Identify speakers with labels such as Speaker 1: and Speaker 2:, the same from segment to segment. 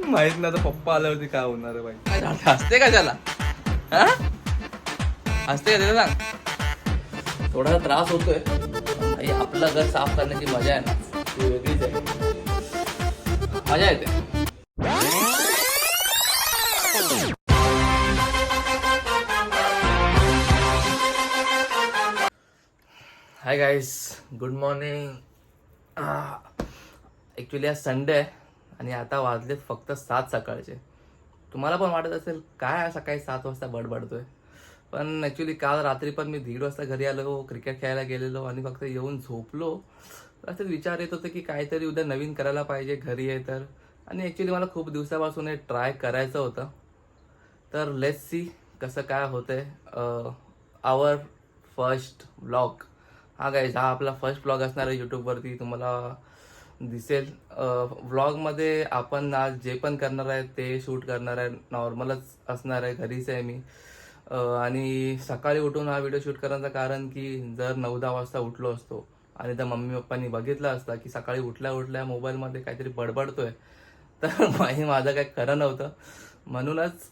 Speaker 1: माहित नाही आता पप्पा आल्यावरती काय होणार आहे बाई. काय झालं? हसते का त्याला? हा हसते का त्याला? थोडासा त्रास होतोय. आणि आपलं घर साफ करण्याची मजा आहे ना ती वेगळीच आहे. मजा येते. Hi guys, good morning. Actually आज संडे आहे आणि आता वाजलेत फक्त 7 सकाळचे. तुम्हाला पण वाटत असेल काय सकाळी 7 वाजता बडबडतोय, पण ॲक्च्युली काल रात्री पण मी 1:30 वाजता घरी आलो, क्रिकेट खेळायला गेलेलो आणि फक्त येऊन झोपलो. असं विचार येत होतं की काहीतरी उद्या नवीन करायला पाहिजे घरी आहे तर. आणि ॲक्च्युली मला खूप दिवसापासून हे ट्राय करायचं होतं. तर लेट्स सी कसं काय होतंय. आवर फर्स्ट ब्लॉग. हा गाईज, हा आपला फर्स्ट ब्लॉग असणार आहे यूट्यूबवरती. तुम्हाला दिसेल व्लॉगमध्ये आपण आज जे पण करणार आहे ते शूट करणार आहे. नॉर्मलच असणार आहे, घरीच आहे मी. आणि सकाळी उठून हा व्हिडिओ शूट करण्याचं कारण की जर 9-10 वाजता उठलो असतो आणि तर मम्मी पप्पांनी बघितलं असतं की सकाळी उठल्या उठल्या मोबाईलमध्ये काहीतरी बडबडतोय तर माझं काही खरं नव्हतं. म्हणूनच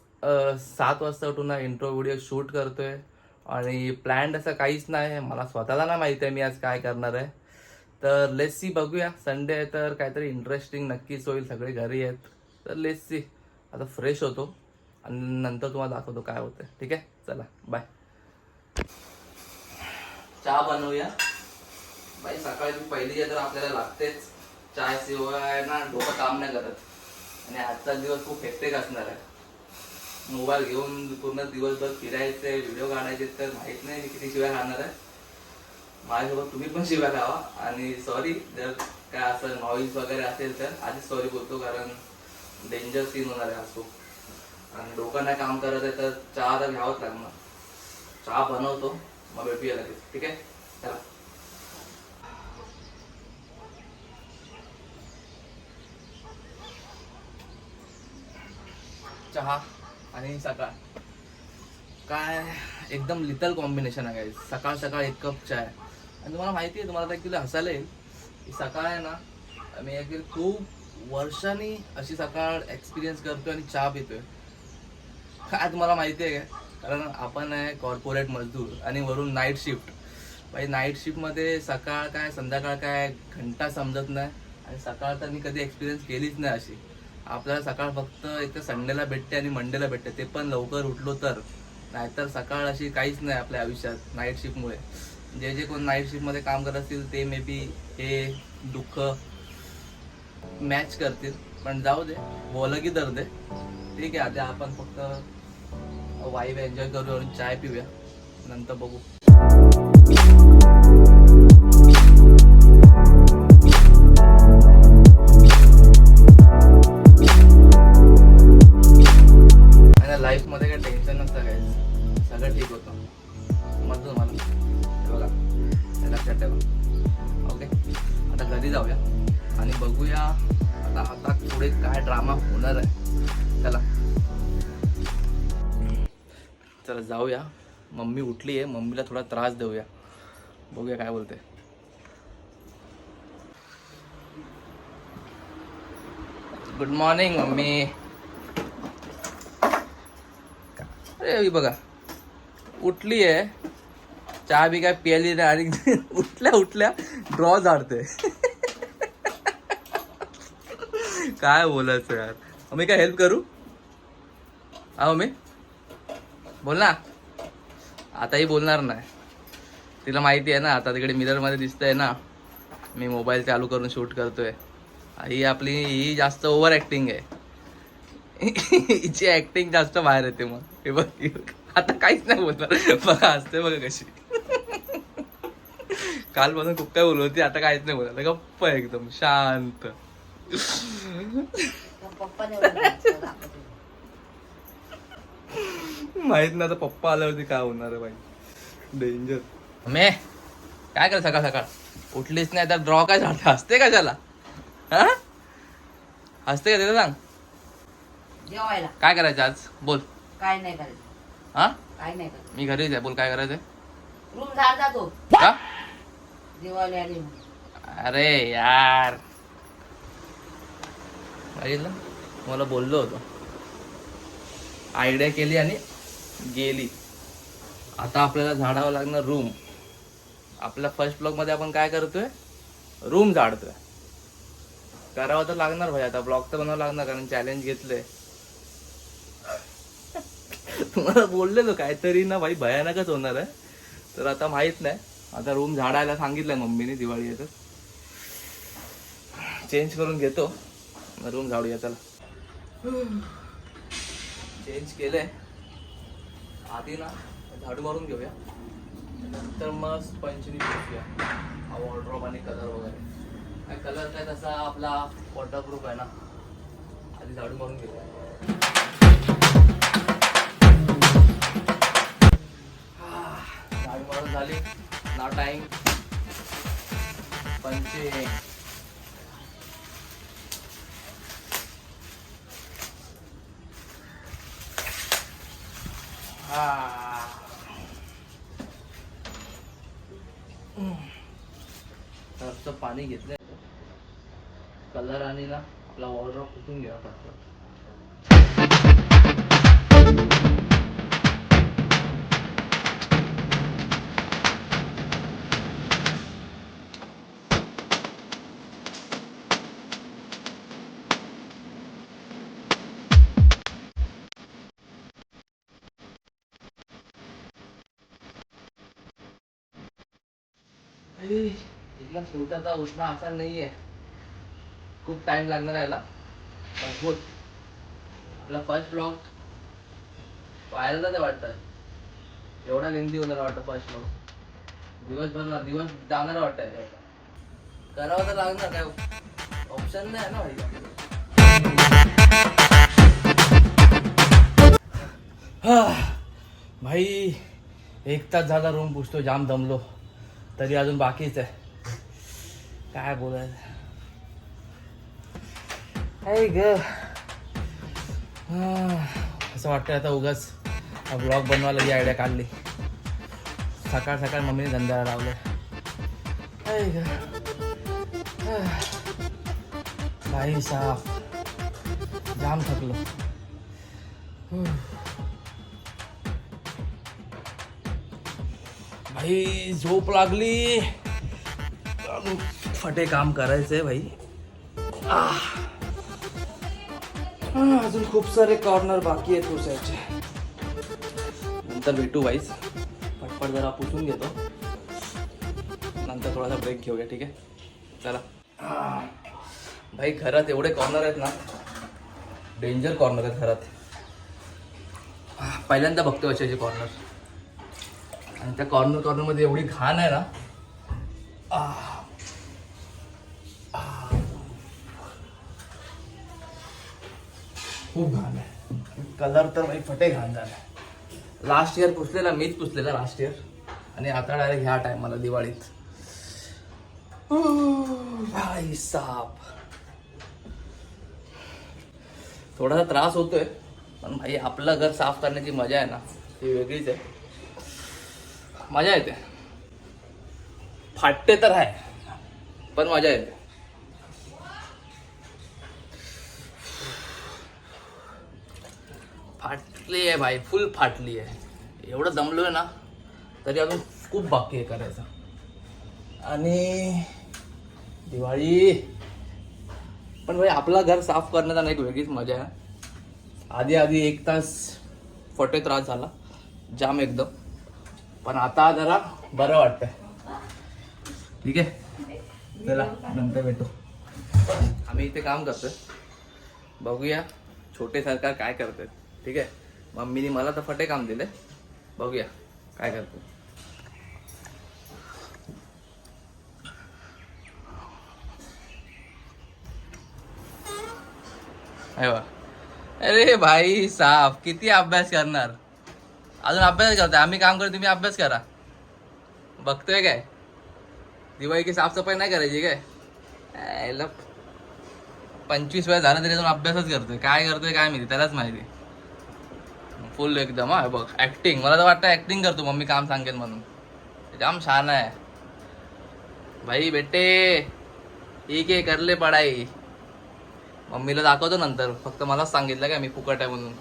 Speaker 1: 7 वाजता उठून हा इंट्रो व्हिडिओ शूट करतोय. आणि प्लॅन असं काहीच नाही, मला स्वतःला नाही माहिती आहे मी आज काय करणार आहे. तर लेट्स सी, बघूया. संडे आहे तर काहीतरी इंटरेस्टिंग नक्कीच होईल, सगळे घरी आहेत तर लेट्स सी. आता फ्रेश होतो आणि नंतर तुम्हाला दाखवतो काय होतं. ठीक आहे, चला बाय. चहा बनवूया बाई. सकाळी पहिली तर आपल्याला लागतेच. चाय शिवाय ना डोकं काम नाही करत. आणि आजचा दिवस खूप हेक्टिक असणार आहे. मोबाईल घेऊन पूर्ण दिवसभर फिरायचे, व्हिडिओ काढायचे, तर माहित नाही मी किती शिवाय खाणार आहे. माझ्यासोबत तुम्ही पण शिवाय खावा. आणि सॉरी जर काय असं नॉईज वगैरे असेल तर आधीच सॉरी बोलतो, कारण डेंजर सीन होणार आहे आज खूप. आणि डोकं नाही काम करत आहे तर चहा तर घ्यावंच लागणार. चहा बनवतो मग भेटूया लगेच. ठीक आहे, चला. चहा आणि सकाळ काय एकदम लिटल कॉम्बिनेशन आहे गाईस. सकाळ सकाळ 1 कप चाय. आणि तुम्हाला माहिती आहे, तुम्हाला ॲक्च्युली हसायला येईल की सकाळ आहे ना, मी ॲक्च्युली खूप वर्षांनी अशी सकाळ एक्सपिरियन्स करतोय आणि चहा पितोय. काय तुम्हाला माहिती आहे काय, कारण आपण आहे कॉर्पोरेट मजदूर आणि वरून नाईट शिफ्ट. भाई नाईट शिफ्टमध्ये सकाळ काय संध्याकाळ काय घंटा समजत नाही. आणि सकाळ तर मी कधी एक्सपिरियन्स केलीच नाही अशी. आपल्याला सकाळ फक्त एक तर संडेला भेटते आणि मंडेला भेटते, ते पण लवकर उठलो तर. नाहीतर सकाळ अशी काहीच नाही आपल्या आयुष्यात नाईट शिफ्टमुळे. जे जे कोण नाईट शिफ्टमध्ये काम करत असतील ते मे बी हे दुःख मॅच करतील. पण जाऊ दे, बोला की दर्द आहे. ठीक आहे, आता आपण फक्त वाईब एन्जॉय करू आणि चाय पिऊया, नंतर बघू. आणि लाईफमध्ये काही टेन्शन नसतं, काय सगळं ठीक होतं. समजलं तुम्हाला? हे बघा, हे लक्षात ठेवा. ओके, आता घरी जाऊया आणि बघूया आता पुढे काय ड्रामा होणार आहे. चला चला जाऊया. मम्मी उठली आहे, मम्मीला थोडा त्रास देऊया, बघूया काय बोलते. Good morning mummy. अरे बघा उठली आहे, चहा बी काय प्यायली नाही आणि उठल्या उठल्या ड्रॉ झाडते. काय बोलायचं यार. मम्मी काय हेल्प करू? हा मम्मी बोल ना. आताही बोलणार नाही, तिला माहिती आहे ना. आता तिकडे मिररमध्ये दिसतंय ना मी मोबाईल चालू करून शूट करतोय. ही आपली ही जास्त ओव्हर ॲक्टिंग आहे. हिची ॲक्टिंग जास्त बाहेर येते. मग हे बघ आता काहीच नाही बोलणार. बघा असते बघा कशी. कालपासून खूप काय बोलत होती, आता काहीच नाही बोलत, गप्प आहे एकदम शांत. माहित नाही आता पप्पा आल्यावरती काय होणार आहे बाई. डेंजर. मे काय कर सकाळ सकाळ उठलीच नाही तर ड्रॉ काय झालं? हसते का त्याला? हा हसते का त्याला? सांग
Speaker 2: जेवायला
Speaker 1: काय करायचं आज, बोल.
Speaker 2: काय नाही करायचं.
Speaker 1: हा
Speaker 2: काय नाही करायचं.
Speaker 1: मी घरीच आहे, बोल काय करायचंय.
Speaker 2: रूम झाड जातो
Speaker 1: का?
Speaker 2: जेवायला आली.
Speaker 1: अरे यार बघितलं, मला बोललो होतो. आयडिया केली आणि गेली. आता आपल्याला झाडावं लागणार रूम. आपल्या फर्स्ट ब्लॉगमध्ये आपण काय करतोय, रूम झाडतोय. करावं तर लागणार भाई, आता ब्लॉग तर बनवावं लागणार कारण चॅलेंज घेतलंय. तुम्हाला बोललेलो काहीतरी ना भाई भयानकच होणार आहे. तर आता माहित नाही, आता रूम झाडायला सांगितलंय मम्मीने. दिवाळी येतं चेंज करून घेतो, रूम झाडूया. चला चेंज केलंय. आधी ना झाडू मारून घेऊया, नंतर मग पंचनी घेऊया. हा वॉर्डरोब आणि कलर वगैरे काय, कलर काय तसा आपला वॉटरप्रूफ आहे ना. आधी झाडू मारून घेऊया. झाडू मारून झाली ना. टाइम पंचे. तरचं पाणी घेतलंय. कलर आणि ना आपला वॉर्डरोब पुसून घ्या फक्त. इथला छोटासा उष्मा असा नाहीये, खूप टाइम लागणार याला. भरपूर. आपला फर्स्ट ब्लॉग व्हायरल तर वाटतं, एवढा लेंदी होणार वाटतं फर्स्ट ब्लॉग. दिवस जाणार वाटतंय. करावं तर लागणार, काय ऑप्शन नाही ना भाई. 1 तास झाला रूम पुसतो, जाम दमलो. तरी अजून बाकीच आहे. काय बोलायचं ग. असं वाटतं आता उगाच ब्लॉग बनवायला ही आयडिया काढली. सकाळ सकाळ मम्मीने धंद्याला लावलं. भाई साफ जाम थकलो. भाई झोप लागली. फटे काम करायचंय भाई. अजून खूप सारे कॉर्नर बाकी आहेत पुसायचे. नंतर भेटू वाईस. पटपट जरा पुसून घेतो, नंतर थोडासा ब्रेक घेऊया. ठीक आहे चला. भाई घरात एवढे कॉर्नर आहेत ना, डेंजर कॉर्नर आहेत घरात. पहिल्यांदा बघतो अशाचे कॉर्नर. आणि त्या कॉर्नरमध्ये एवढी घाण आहे ना. खूप घाण आहे. कलर तर भाई फटे घाण झाला. लास्ट इयर पुसलेला, मीच पुसलेला लास्ट इयर. आणि आता डायरेक्ट ह्या टायमाला दिवाळीत. भाई साप थोडासा त्रास होतोय, पण भाई आपलं घर साफ करण्याची मजा आहे ना, ती वेगळीच आहे. मजा येते. फाटते तर आहे, पण मजा येते. फाटली आहे भाई, फुल फाटली आहे. एवढं दमलोय ना, तरी अजून खूप बाकी आहे करायचं. आणि दिवाळी पण भाई आपलं घर साफ करण्याचा एक वेगळीच मजा आहे. आधी 1 तास फटे त्रास झाला जाम एकदम, पण आता जरा बरं वाटतंय. ठीक आहे चला नंतर भेटू. आम्ही इथे काम करतोय, बघूया छोटे सरकार काय करतोय. ठीक आहे, मम्मीने मला तर फटे काम दिले, बघूया काय करतो. अरे भाई साफ किती अभ्यास करणार. अजून अभ्यास करतोय, आम्ही काम करतो तुम्ही अभ्यास करा. बघतोय काय दिवाळी की साफसफाई नाही करायची काय. 25 वेळा झाला तरी अजून अभ्यासच करतोय. काय करतोय काय माहिती, त्यालाच माहिती. फुल एकदम हा बघ ऍक्टिंग. मला तर वाटतं ऍक्टिंग करतो मम्मी काम सांगेल म्हणून. जाम छान आहे भाई बेटे. ठीक आहे करले पढाई. मम्मीला दाखवतो नंतर, फक्त मलाच सांगितलं काय मी फुकट आहे म्हणून.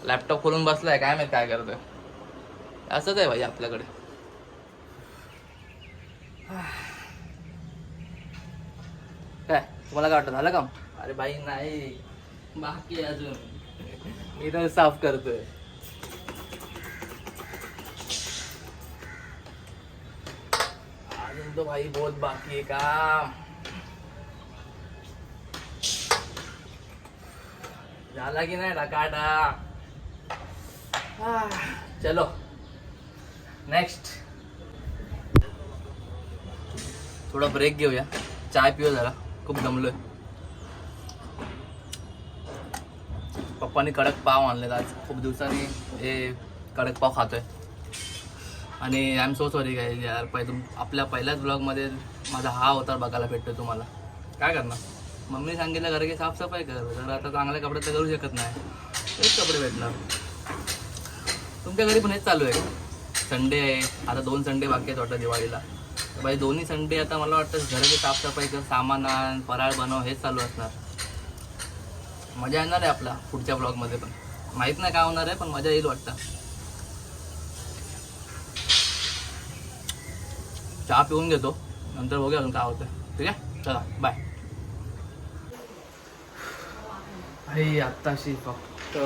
Speaker 1: लॅपटॉप खोलून बसलाय, काय माहित काय करतोय. असंच आहे भाई आपल्याकडे. काय तुम्हाला काय वाटतं झालं काम? अरे बाई नाही, बाकी आहे अजून. मी तर साफ करतोय. अजून तो भाई बहुत बाकी आहे काम. झाला की नाही टाकाटा. चलो नेक्स्ट. थोडा ब्रेक घेऊया, चाय पिऊ जरा, खूप दमलोय. पप्पानी कडक पाव आणलेत आज, खूप दिवसांनी हे कडक पाव खातोय. आणि आय एम सो सॉरी काय यार, आपल्या पहिल्याच ब्लॉगमध्ये माझा हा अवतार बघायला भेटतोय तुम्हाला. काय करणार, मम्मी सांगितलं घर की साफसफाई कर, जर आता चांगल्या कपडे तर करू शकत नाही, तेच कपडे भेटणार. तुमच्या घरी पण हेच चालू आहे का? संडे आहे आता, 2 संडे बाकी आहेत वाटतं दिवाळीला. बाई दोन्ही संडे आता मला वाटतं घराची साफसफाई कर, सामान आण, फराळ बनव, हेच चालू असणार. मजा येणार आहे आपला पुढच्या ब्लॉगमध्ये पण. माहीत नाही काय होणार आहे, पण मजा येईल वाटतं. चहा पिऊन घेतो, नंतर बघूया अजून काय होतं. ठीक आहे, चला बाय. भाई आत्ताशी फक्त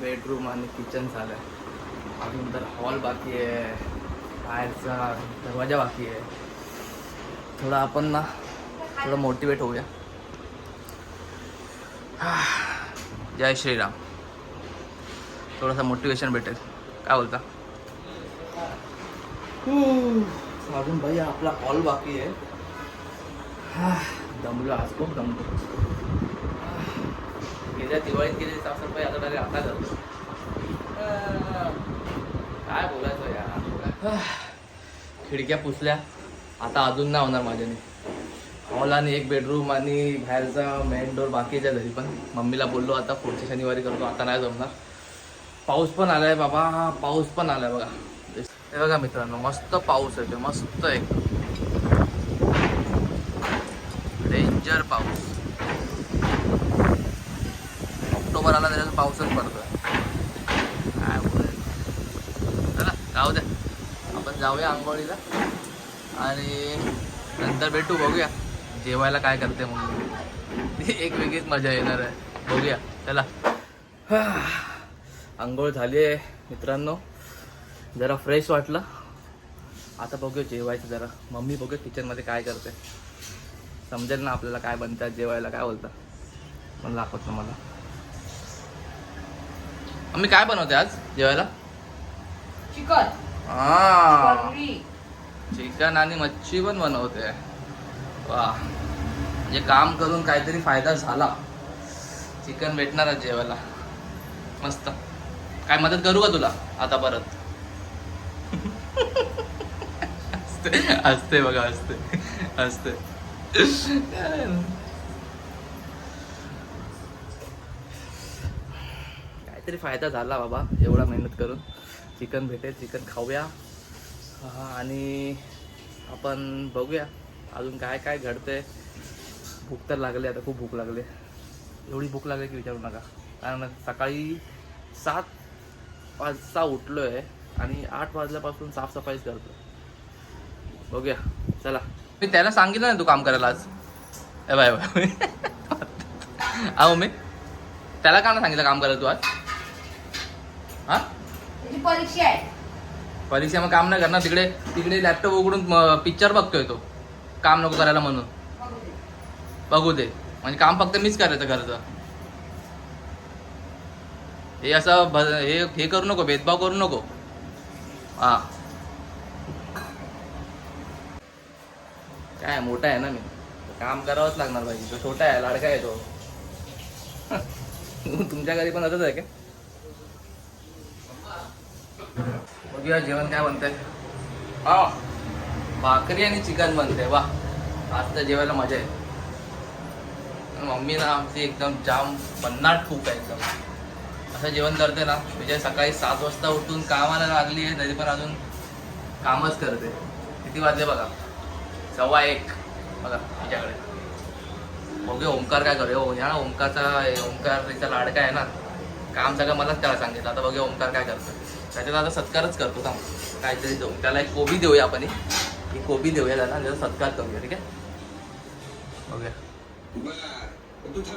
Speaker 1: बेडरूम आणि किचन झालं आहे, अजून तर हॉल बाकी आहे, बाहेरचा दरवाजा बाकी आहे. थोडं आपण ना थोडं मोटिवेट होऊया. जय श्रीराम. थोडंसं मोटिवेशन भेटेल, काय बोलता? अजून भाई आपला हॉल बाकी आहे. दमलो आज, खूप दमलो. गेल्या दिवाळीत गेली साफसफाई, आता डायरेक्ट आता करतो. काय बोलायचं यार. खिडक्या पुसल्या, आता अजून नाही होणार माझ्याने. हॉल आणि एक बेडरूम आणि बाहेरचा मेन डोर बाकीच्या घरी पण. मम्मीला बोललो आता पुढच्या शनिवारी करतो, आता नाही जमणार. पाऊस पण आलाय बाबा, पाऊस पण आलाय बघा. हे बघा मित्रांनो, मस्त पाऊस येतो, मस्त एकदम डेंजर पाऊस. ऑक्टोबर आला तरी पाऊसच पडतोय. काय बोलायचं. चला जाऊ द्या, आपण जाऊया आंघोळीला आणि नंतर भेटू. बघूया जेवायला काय करते मग, ती एक वेगळीच मजा येणार आहे. बघूया चला. आंघोळ झाली आहे मित्रांनो, जरा फ्रेश वाटलं. आता बघूया जेवायचं जरा. मम्मी बघूया किचनमध्ये काय करते, समजेल ना आपल्याला काय बनतात जेवायला. काय बोलता, मला दाखवत ना मला. मम्मी काय बनवते आज जेवायला?
Speaker 2: चिकन.
Speaker 1: हा, चिकन आणि मच्छी पण बनवते. वा, म्हणजे काम करून काहीतरी फायदा झाला. चिकन भेटणार आहे जेवायला, मस्त. काय मदत करू का तुला आता परत? असते बघा, असते. काहीतरी फायदा झाला बाबा, एवढा मेहनत करून. चिकन भेटेल, चिकन खाऊया. आणि आपण बघूया अजून काय काय घडतंय. भूक तर लागली, आता खूप भूक लागली. एवढी भूक लागली की विचारू नका. कारण सकाळी 7 वाजता उठलो आहे आणि 8 वाजल्यापासून साफसफाईच करतो. बघूया चला. मी त्याला सांगितलं ना तू काम करायला आज. Bye bye. अहो मी त्याला का नाही सांगितलं काम करायला तू आज? हा,
Speaker 2: त्याची परीक्षा आहे.
Speaker 1: परीक्षा मग काम नाही करणार. तिकडे लॅपटॉप उघडून पिक्चर बघतोय तो. काम नको करायला म्हणून. बघू दे, म्हणजे काम फक्त मीच करायचं घरचं. हे असं हे करू नको, भेदभाव करू नको. हा, काय मोठा आहे ना मी, काम करावंच लागणार पाहिजे. तो छोटा आहे, लाडका आहे तो. तुमच्या घरी पण असंच आहे का? बघूया जेवण काय बनतंय. हा, भाकरी आणि चिकन बनते. वा, आज तर जेवायला मजा आहे. मम्मी ना आमची एकदम जाम भन्नाट खूप आहे एकदम. असं जेवण करते ना म्हणजे सकाळी 7 वाजता उठून कामाला लागली आहे तरी पण अजून कामच करते. किती वाजले बघा, 1:15 बघा तिच्याकडे. बघूया ओमकार काय करूया. हो या ना ओमकारचा लाडका आहे ना, काम सगळं मलाच त्याला सांगितलं. आता बघूया ओमकार काय करतो. त्याच्यात आता सत्कारच करतो का काहीतरी देऊ त्याला. एक कोबी देऊया आपण, ही कोबी देऊया त्याला, त्याचा सत्कार करूया. ठीक आहे, बघूया.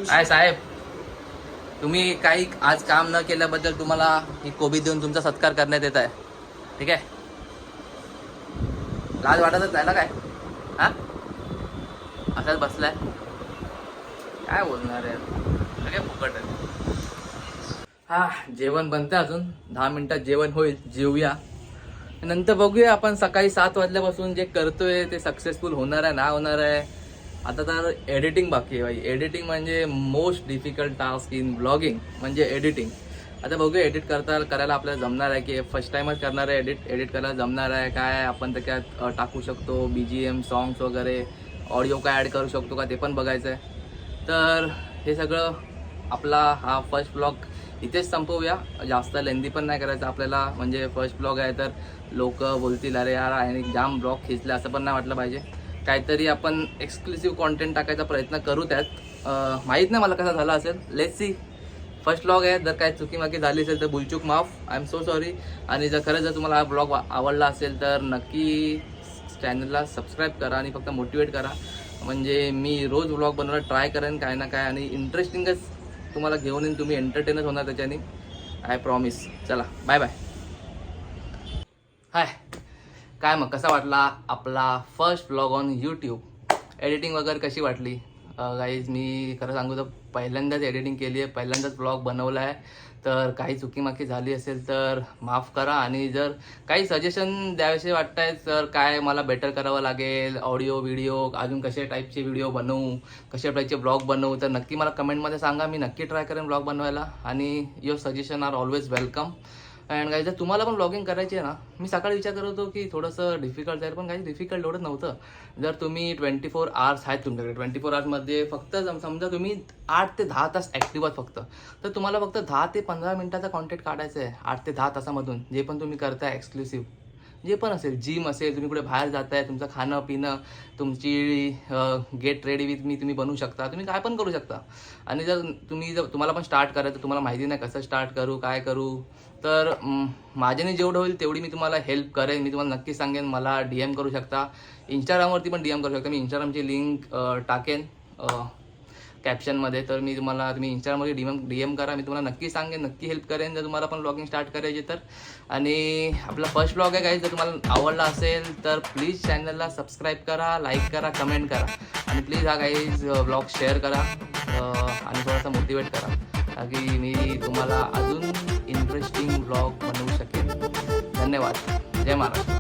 Speaker 1: काय साहेब, तुम्ही काही आज काम न केल्याबद्दल तुम्हाला ही कोबी देऊन तुमचा सत्कार करण्यात येत आहे. ठीक आहे, लाज वाटतच नाही ना काय? हा, असाच बसलाय, काय बोलणार आहे, सगळे फुकट आहे. हा, जेवण बनतं अजून 10 मिनिटात जेवण होईल, जेवूया. नंतर बघूया आपण सकाळी 7 वाजल्यापासून जे करतोय ते सक्सेसफुल होणार आहे ना होणार आहे. आता तर एडिटिंग बाकी आहे भाई. एडिटिंग म्हणजे most difficult task in blogging, म्हणजे एडिटिंग. आता बघूया एडिट करायला आपल्याला जमणार आहे की फर्स्ट टाइमच करणार आहे. एडिट करायला जमणार आहे काय, आपण त्याच्यात टाकू शकतो BGM सॉंग्स वगैरे, ऑडिओ काय ॲड करू शकतो का ते पण बघायचं आहे. तर हे सगळं आपला हा फर्स्ट ब्लॉग इथेच संपवूया. जास्त लेंदी पण नाही करायचं आपल्याला, म्हणजे फर्स्ट ब्लॉग आहे तर लोक बोलतील अरे यार आणि जाम ब्लॉग खिचले, असं पण नाही वाटलं पाहिजे. काहीतरी आपण एक्सक्लुसिव्ह कॉन्टेंट टाकायचा प्रयत्न करू त्यात. माहीत नाही मला कसा झाला असेल, लेट्स सी. फर्स्ट ब्लॉग आहे, जर काय चुकीमाकी झाली असेल तर भूलचूक माफ, आय एम सो सॉरी. आणि जर तुम्हाला हा ब्लॉग आवडला असेल तर नक्की चॅनलला सबस्क्राईब करा आणि फक्त मोटिवेट करा. म्हणजे मी रोज ब्लॉग बनवायला ट्राय करेन काय ना काय, आणि इंटरेस्टिंगच तुम्हाला घेऊन येईन. तुम्ही एंटरटेनच होणार त्याच्याने, आय प्रॉमिस. चला बाय बाय. हाय, काय मग कसा वाटला आपला first blog on YouTube? Editing वगैरे कशी वाटली? गाईज मी खरं सांगू तर पहिल्यांदाच एडिटिंग केली आहे, पहिल्यांदाच ब्लॉग बनवला आहे. तर काही चुकीमाकी झाली असेल तर माफ करा. आणि जर काही सजेशन द्यावेसे वाटत आहेत तर काय मला बेटर करावं लागेल, ऑडिओ व्हिडिओ अजून कशा टाईपचे व्हिडिओ बनवू, कशा टाईपचे ब्लॉग बनवू, तर नक्की मला कमेंटमध्ये सांगा. मी नक्की ट्राय करेन ब्लॉग बनवायला. आणि your suggestion are always welcome. And काही जर तुम्हाला पण ब्लॉगिंग करायची आहे ना, मी सकाळी विचार करत होतो की थोडंसं डिफिकल्ट जाईल, पण काही डिफिकल्ट एवढं नव्हतं. जर तुम्ही 24 आवर्स आहेत तुमच्याकडे, 24 आवर्समध्ये फक्त समजा तुम्ही 8 ते 10 तास ॲक्टिव्ह आहात फक्त, तर तुम्हाला फक्त 10 ते 15 मिनिटाचा कॉन्टेंट काढायचं आहे 8 ते 10 तासामधून. जे पण तुम्ही करताय एक्सक्लुसिव्ह, जे पण असेल, जिम असेल, तुम्ही कुठे बाहेर जाताय, तुमचं खाणं पिणं, तुमची गेट रेडी विथ मी तुम्ही बनवू शकता, तुम्ही काय पण करू शकता. आणि जर तुम्हाला पण स्टार्ट करायचं, तुम्हाला माहिती नाही कसं स्टार्ट करू काय करू, तर माझ्याने जेवढं होईल तेवढी मी तुम्हाला हेल्प करेन. मी तुम्हाला नक्की सांगेन. मला DM करू शकता, इंस्टाग्रामवरती पण DM करू शकता. मी इंस्टाग्रामची लिंक टाकेन कॅप्शनमध्ये, तर तुम्ही इंस्टाग्राममध्ये DM करा. मी तुम्हाला नक्की सांगेन, नक्की हेल्प करेन जर तुम्हाला पण ब्लॉगिंग स्टार्ट करायची तर. आणि आपला फर्स्ट ब्लॉग आहे काही, जर तुम्हाला आवडला असेल तर प्लीज चॅनलला सबस्क्राईब करा, लाईक करा, कमेंट करा. आणि प्लीज हा गाईज ब्लॉग शेअर करा आणि थोडासा मोटिवेट करा, ताकी मी तुम्हाला अजून इंटरेस्टिंग ब्लॉग बनवू शकेन. धन्यवाद. जय महाराष्ट्र.